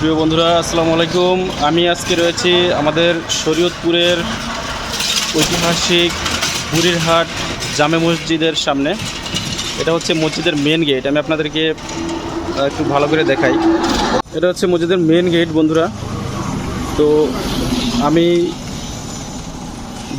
প্রিয় বন্ধুরা, আসসালামু আলাইকুম। আমি আজকে রয়েছি আমাদের শরীয়তপুরের ঐতিহাসিক বুড়িরহাট জামে মসজিদের সামনে। এটা হচ্ছে মসজিদের মেন গেট। আমি আপনাদেরকে একটু ভালো করে দেখাই। এটা হচ্ছে মসজিদের মেন গেট বন্ধুরা। তো আমি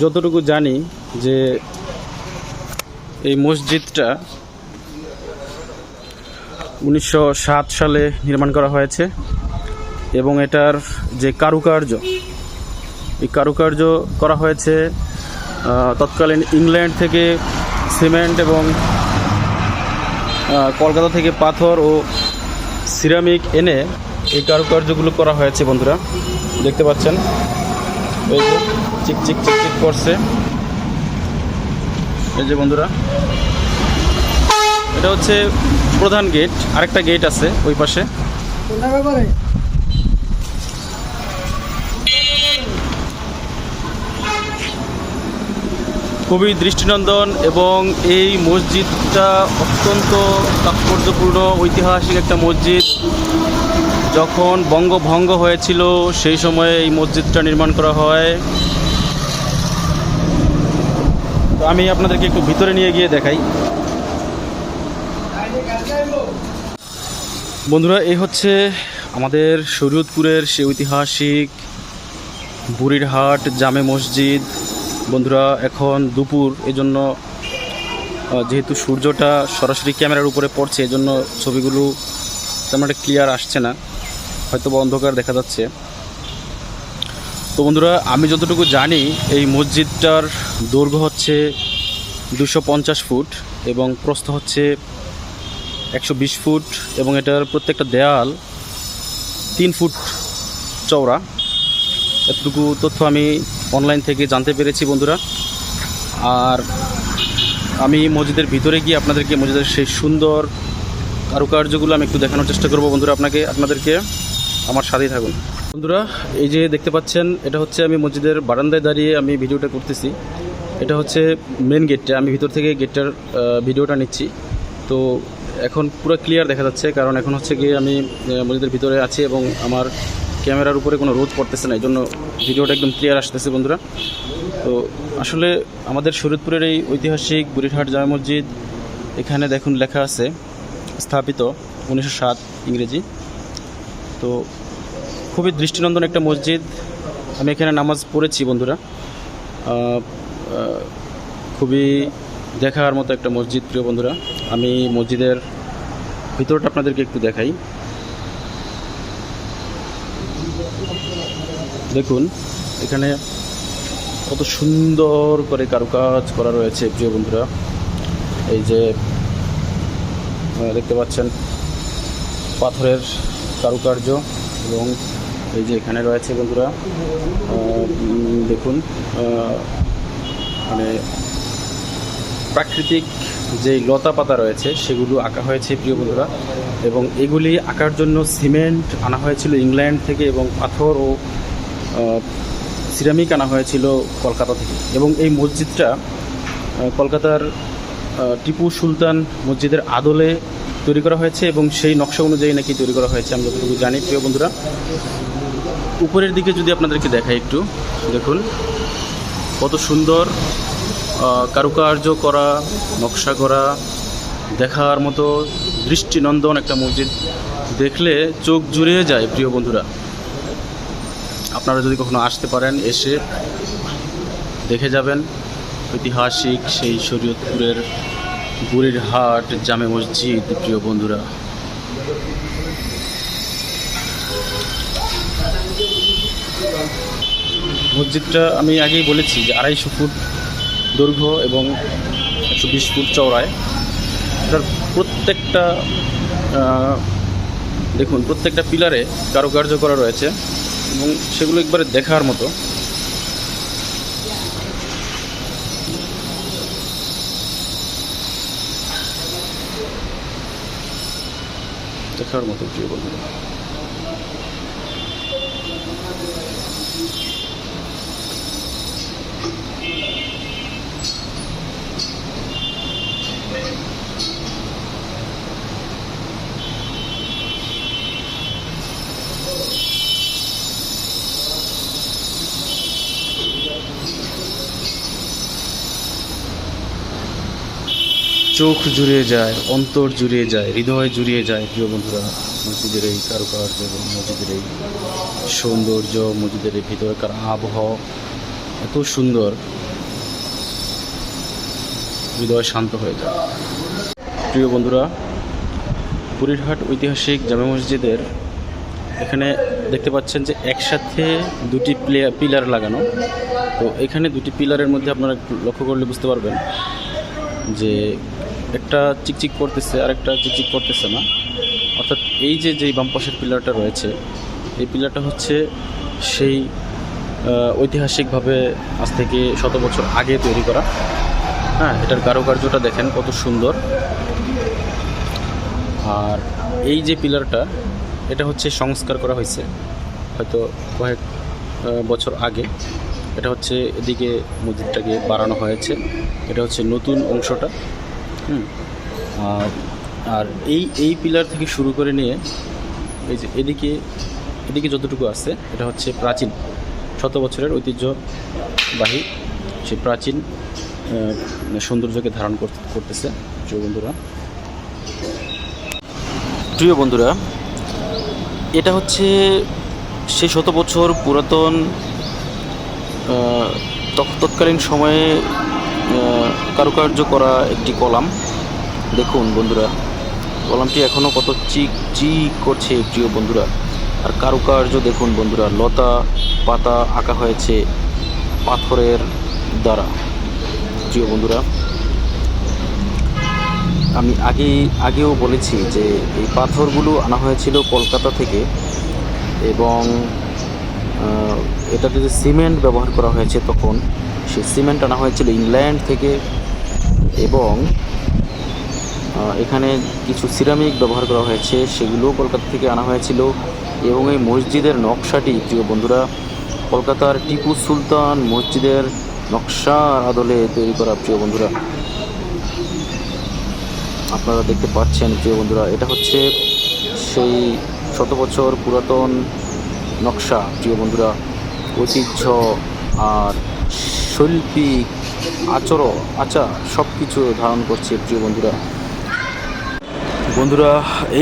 যতটুকু জানি যে এই মসজিদটা 1907 সালে নির্মাণ করা হয়েছে এবং এটার যে কারুকার্য, এই কারুকার্য করা হয়েছে তৎকালীন ইংল্যান্ড থেকে সিমেন্ট এবং কলকাতা থেকে পাথর ও সিরামিক এনে এই কারুকার্যগুলো করা হয়েছে বন্ধুরা। দেখতে পাচ্ছেন এই যে চিকচিক চিকচিক করছে। এই যে বন্ধুরা, এটা হচ্ছে প্রধান গেট। আরেকটা গেট আছে ওই পাশে। খুবই দৃষ্টিনন্দন এবং এই মসজিদটা অত্যন্ত তাৎপর্যপূর্ণ ঐতিহাসিক একটা মসজিদ। যখন বঙ্গভঙ্গ হয়েছিল সেই সময়ে এই মসজিদটা নির্মাণ করা হয়। তো আমি আপনাদেরকে একটু ভিতরে নিয়ে গিয়ে দেখাই। বন্ধুরা, এই হচ্ছে আমাদের শরীয়তপুরের সেই ঐতিহাসিক বুড়িরহাট জামে মসজিদ। বন্ধুরা, এখন দুপুর, এজন্য যেহেতু সূর্যটা সরাসরি ক্যামেরার উপরে পড়ছে, এজন্য ছবিগুলো তেমন একটা ক্লিয়ার আসছে না, হয়তো বা অন্ধকার দেখা যাচ্ছে। তো বন্ধুরা, আমি যতটুকু জানি এই মসজিদটার দৈর্ঘ্য হচ্ছে 250 ফুট এবং প্রস্থ হচ্ছে 120 ফুট এবং এটার প্রত্যেকটা দেয়াল 3 ফুট চওড়া। এতটুকু তথ্য আমি অনলাইন থেকে জানতে পেরেছি বন্ধুরা। আর আমি মসজিদের ভিতরে গিয়ে আপনাদেরকে মসজিদের সেই সুন্দর কারুকার্যগুলো আমি একটু দেখানোর চেষ্টা করব বন্ধুরা। আপনাদেরকে আমার সাথেই থাকুন বন্ধুরা। এই যে দেখতে পাচ্ছেন, এটা হচ্ছে আমি মসজিদের বারান্দায় দাঁড়িয়ে আমি ভিডিওটা করতেছি। এটা হচ্ছে মেন গেটটা। আমি ভিতর থেকে গেটটার ভিডিওটা নিচ্ছি। তো এখন পুরো ক্লিয়ার দেখা যাচ্ছে, কারণ এখন হচ্ছে গিয়ে আমি মসজিদের ভিতরে আছি এবং আমার ক্যামেরার উপরে কোনো রোদ পড়তেছে না, এই জন্য ভিডিওটা একদম ক্লিয়ার আসতেছে বন্ধুরা। তো আসলে আমাদের শরীয়তপুরের এই ঐতিহাসিক বুড়িরহাট জামে মসজিদ, এখানে দেখুন লেখা আছে স্থাপিত 1907 ইংরেজি। তো খুবই দৃষ্টিনন্দন একটা মসজিদ। আমি এখানে নামাজ পড়েছি বন্ধুরা। খুবই দেখার মতো একটা মসজিদ প্রিয় বন্ধুরা। আমি মসজিদের ভিতরটা আপনাদেরকে একটু দেখাই। দেখুন এখানে কত সুন্দর করে কারুকাজ করা রয়েছে প্রিয় বন্ধুরা। এই যে দেখতে পাচ্ছেন পাথরের কারুকার্য এবং এই যে এখানে রয়েছে বন্ধুরা, দেখুন মানে প্রাকৃতিক যেই লতা পাতা রয়েছে সেগুলো আঁকা হয়েছে প্রিয় বন্ধুরা। এবং এগুলি আঁকার জন্য সিমেন্ট আনা হয়েছিল ইংল্যান্ড থেকে এবং পাথর ও সিরামিক আনা হয়েছিল কলকাতা থেকে। এবং এই মসজিদটা কলকাতার টিপু সুলতান মসজিদের আদলে তৈরি করা হয়েছে এবং সেই নকশা অনুযায়ী নাকি তৈরি করা হয়েছে, আমি যতটুকু জানি প্রিয় বন্ধুরা। উপরের দিকে যদি আপনাদেরকে দেখাই একটু, দেখুন কত সুন্দর কারুকার্য করা, নকশা করা, দেখার মতো দৃষ্টিনন্দন একটা মসজিদ। দেখলে চোখ জুড়িয়ে যায় প্রিয় বন্ধুরা। আপনারা যদি কখনো আসতে পারেন, এসে দেখে যাবেন ঐতিহাসিক সেই শরীয়তপুরের বুড়িরহাট জামে মসজিদ প্রিয় বন্ধুরা। মসজিদটা আমি আগেই বলেছি যে 250 ফুট দৈর্ঘ্য এবং 120 ফুট চওড়ায়। এটার প্রত্যেকটা দেখুন, প্রত্যেকটা পিলারে কারুকার্য করা রয়েছে এবং সেগুলো একবারে দেখার মতো। দেখার মতো প্রিয় বন্ধুরা। চোখ জুড়িয়ে যায়, অন্তর জুড়িয়ে যায়, হৃদয় জুড়িয়ে যায় প্রিয় বন্ধুরা। মসজিদের এই কারুকার্য এবং মসজিদের এই সৌন্দর্য, মসজিদের এই ভিতরকার আবহাওয়া এত সুন্দর, হৃদয় শান্ত হয়ে যায়। প্রিয় বন্ধুরা, বুড়িরহাট ঐতিহাসিক জামে মসজিদের এখানে দেখতে পাচ্ছেন যে একসাথে দুটি পিলার লাগানো। তো এখানে দুটি পিলারের মধ্যে আপনারা লক্ষ্য করলে বুঝতে পারবেন যে একটা চিকচিক করতেছে আর একটা চিকচিক করতেছে না। অর্থাৎ এই যে যেই বাম পাশের পিলারটা রয়েছে, এই পিলারটা হচ্ছে সেই ঐতিহাসিকভাবে আজ থেকে 100 বছর আগে তৈরি করা। হ্যাঁ, এটার কারুকার্যটা দেখেন কত সুন্দর। আর এই যে পিলারটা, এটা হচ্ছে সংস্কার করা হয়েছে হয়তো কয়েক বছর আগে। এটা হচ্ছে এদিকে মসজিদটাকে বাড়ানো হয়েছে, এটা হচ্ছে নতুন অংশটা। আর এই পিলার থেকে শুরু করে নিয়ে এই যে এদিকে যতটুকু আছে, এটা হচ্ছে প্রাচীন 100 বছরের ঐতিহ্যবাহী সেই প্রাচীন সৌন্দর্যকে ধারণ করতেছে। প্রিয় বন্ধুরা, এটা হচ্ছে সেই 100 বছর পুরাতন তৎকালীন সময়ে কারুকার্য করা একটি কলাম। দেখুন বন্ধুরা, কলামটি এখনও কত চিক চিক করছে প্রিয় বন্ধুরা। আর কারুকার্য দেখুন বন্ধুরা, লতা পাতা আঁকা হয়েছে পাথরের দ্বারা। প্রিয় বন্ধুরা, আমি আগেও বলেছি যে এই পাথরগুলো আনা হয়েছিল কলকাতা থেকে, এবং এটাতে যে সিমেন্ট ব্যবহার করা হয়েছে তখন, সেই সিমেন্ট আনা হয়েছিল ইংল্যান্ড থেকে, এবং এখানে কিছু সিরামিক ব্যবহার করা হয়েছে, সেগুলোও কলকাতা থেকে আনা হয়েছিল। এবং এই মসজিদের নকশাটি প্রিয় বন্ধুরা, কলকাতার টিপু সুলতান মসজিদের নকশার আদলে তৈরি করা। প্রিয় বন্ধুরা, আপনারা দেখতে পাচ্ছেন প্রিয় বন্ধুরা, এটা হচ্ছে সেই 100 বছর পুরাতন নকশা। প্রিয় বন্ধুরা, ঐতিহ্য আর শৈল্পিক আচার সব কিছু ধারণ করছে। প্রিয় বন্ধুরা,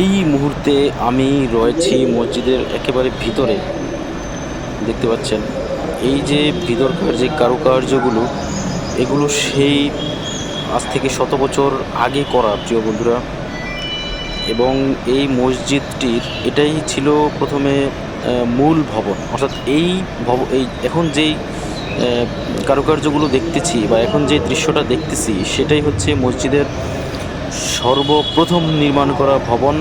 এই মুহূর্তে আমি রয়েছি মসজিদের একেবারে ভিতরে। দেখতে পাচ্ছেন এই যে ভিতরকার যে কারুকার্যগুলো, এগুলো সেই আজ থেকে 100 বছর আগে করা। প্রিয় বন্ধুরা, এবং এই মসজিদটির এটাই ছিল প্রথমে মূল ভবন। অর্থাৎ এই এখন যেই কারুকার্যগুলো দেখতেছি বা এখন যে দৃশ্যটা দেখতেছি, সেটাই হচ্ছে মসজিদের সর্বপ্রথম নির্মাণ করা ভবন।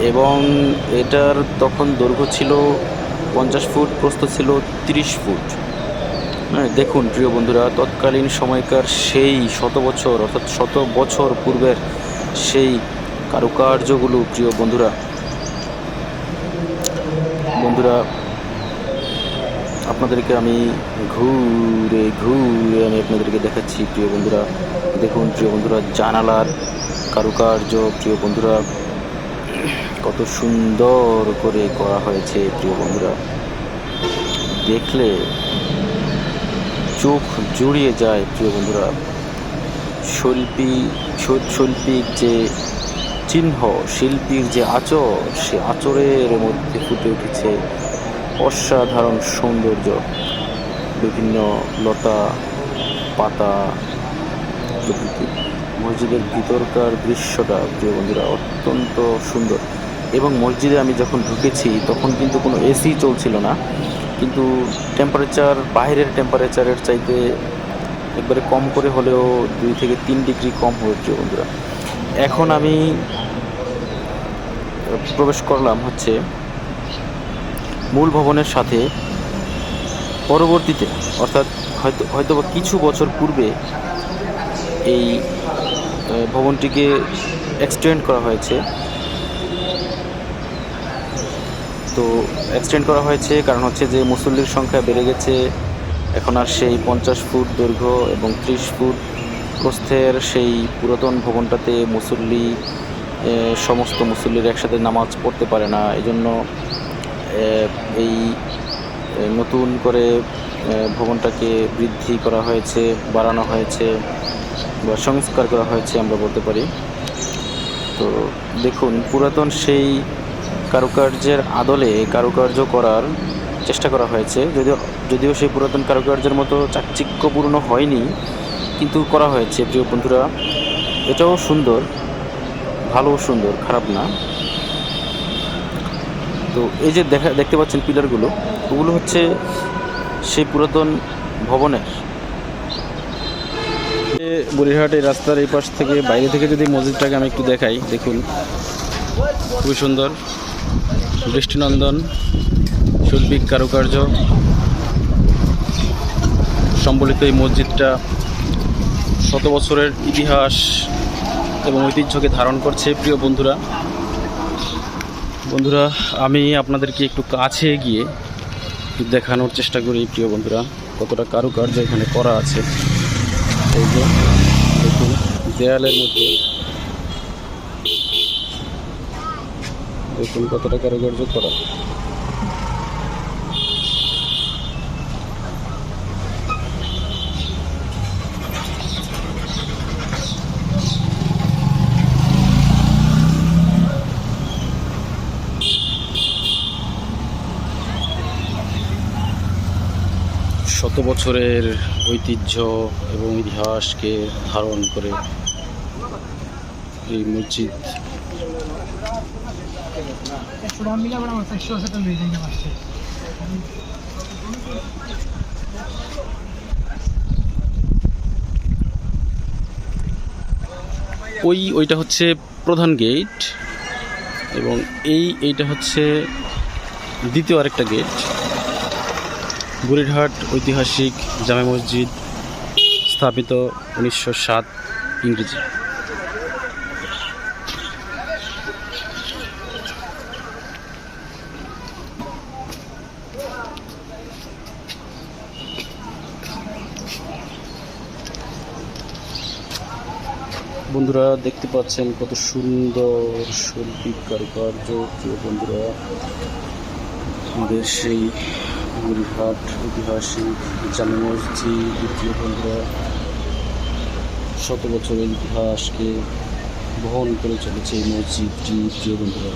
এবং এটার তখন দৈর্ঘ্য ছিল 50 ফুট, প্রস্থ ছিল 30 ফুট। দেখুন প্রিয় বন্ধুরা, তৎকালীন সময়কার সেই 100 বছর অর্থাৎ 100 বছর পূর্বের সেই কারুকার্যগুলো। প্রিয় বন্ধুরা, আপনাদেরকে আমি ঘুরে আমি আপনাদেরকে দেখাচ্ছি। প্রিয় বন্ধুরা, দেখুন প্রিয় বন্ধুরা, জানালার কারুকার্য প্রিয় বন্ধুরা কত সুন্দর করে করা হয়েছে। প্রিয় বন্ধুরা, দেখলে চোখ জুড়িয়ে যায়। প্রিয় বন্ধুরা, শৈল্পিক যে চিহ্ন, শিল্পীর যে আচর, সে আচরের মধ্যে ফুটে উঠেছে অসাধারণ সৌন্দর্য। বিভিন্ন লতা পাতা প্রকৃতি। মসজিদের ভিতরকার দৃশ্যটা প্রিয় বন্ধুরা অত্যন্ত সুন্দর। এবং মসজিদে আমি যখন ঢুকেছি তখন কিন্তু কোনো এসি চলছিল না, কিন্তু টেম্পারেচার বাইরের টেম্পারেচারের চাইতে একবারে কম করে হলেও 2 থেকে 3 ডিগ্রি কম হবে। প্রিয় বন্ধুরা, এখন আমি প্রবেশ করলাম হচ্ছে মূল ভবনের সাথে। পরবর্তীতে অর্থাৎ হয়তো বা কিছু বছর পূর্বে এই ভবনটিকে এক্সটেন্ড করা হয়েছে। তো এক্সটেন্ড করা হয়েছে কারণ হচ্ছে যে মুসল্লির সংখ্যা বেড়ে গেছে। এখন আর সেই 50 ফুট দৈর্ঘ্য এবং 30 ফুট প্রস্থের সেই পুরাতন ভবনটাতে সমস্ত মুসল্লির একসাথে নামাজ পড়তে পারে না। এজন্য এই নতুন করে ভবনটাকে বৃদ্ধি করা হয়েছে, বাড়ানো হয়েছে। বা সংস্কার করা হয়েছে আমরা বলতে পারি। তো দেখুন, পুরাতন সেই কারুকার্যের আদলে কারুকার্য করার চেষ্টা করা হয়েছে, যদিও যদিও সেই পুরাতন কারুকার্যের মতো চাকচিক্যপূর্ণ হয়নি, কিন্তু করা হয়েছে প্রিয় বন্ধুরা। এটাও সুন্দর, ভালো সুন্দর, খারাপ না। তো এই যে দেখতে পাচ্ছেন পিলারগুলো, ওগুলো হচ্ছে সেই পুরাতন ভবনের। বুড়িরহাট এই রাস্তার এই পাশ থেকে, বাইরে থেকে যদি মসজিদটাকে আমি একটু দেখাই, দেখুন খুবই সুন্দর, দৃষ্টিনন্দন, শৈল্পিক কারুকার্য সম্বলিত এই মসজিদটা শত বছরের ইতিহাস এবং ঐতিহ্যকে ধারণ করছে। প্রিয় বন্ধুরা, আমি আপনাদেরকে একটু কাছে গিয়ে দেখানোর চেষ্টা করি প্রিয় বন্ধুরা, কতটা কারুকার্য এখানে করা আছে। এই যে দেখুন, দেয়ালের মধ্যে দেখুন কতটা কারুকার্য করা। শত বছরের ঐতিহ্য এবং ইতিহাসকে ধারণ করে এই মসজিদ। ওইটা হচ্ছে প্রধান গেট, এবং এইটা হচ্ছে দ্বিতীয় আরেকটা গেট। বুড়িরহাট ঐতিহাসিক জামে মসজিদ, স্থাপিত 1907 ইংরেজি। বন্ধুরা দেখতে পাচ্ছেন কত সুন্দর শৈল্পিক কারুকার্য। প্রিয় বন্ধুরা, আমাদের সেই বুড়িরহাট ঐতিহাসিক জামে মসজিদ, প্রিয় বন্ধুরা, শত বছরের ইতিহাসকে বহন করে চলেছে এই মসজিদটি। প্রিয় বন্ধুরা,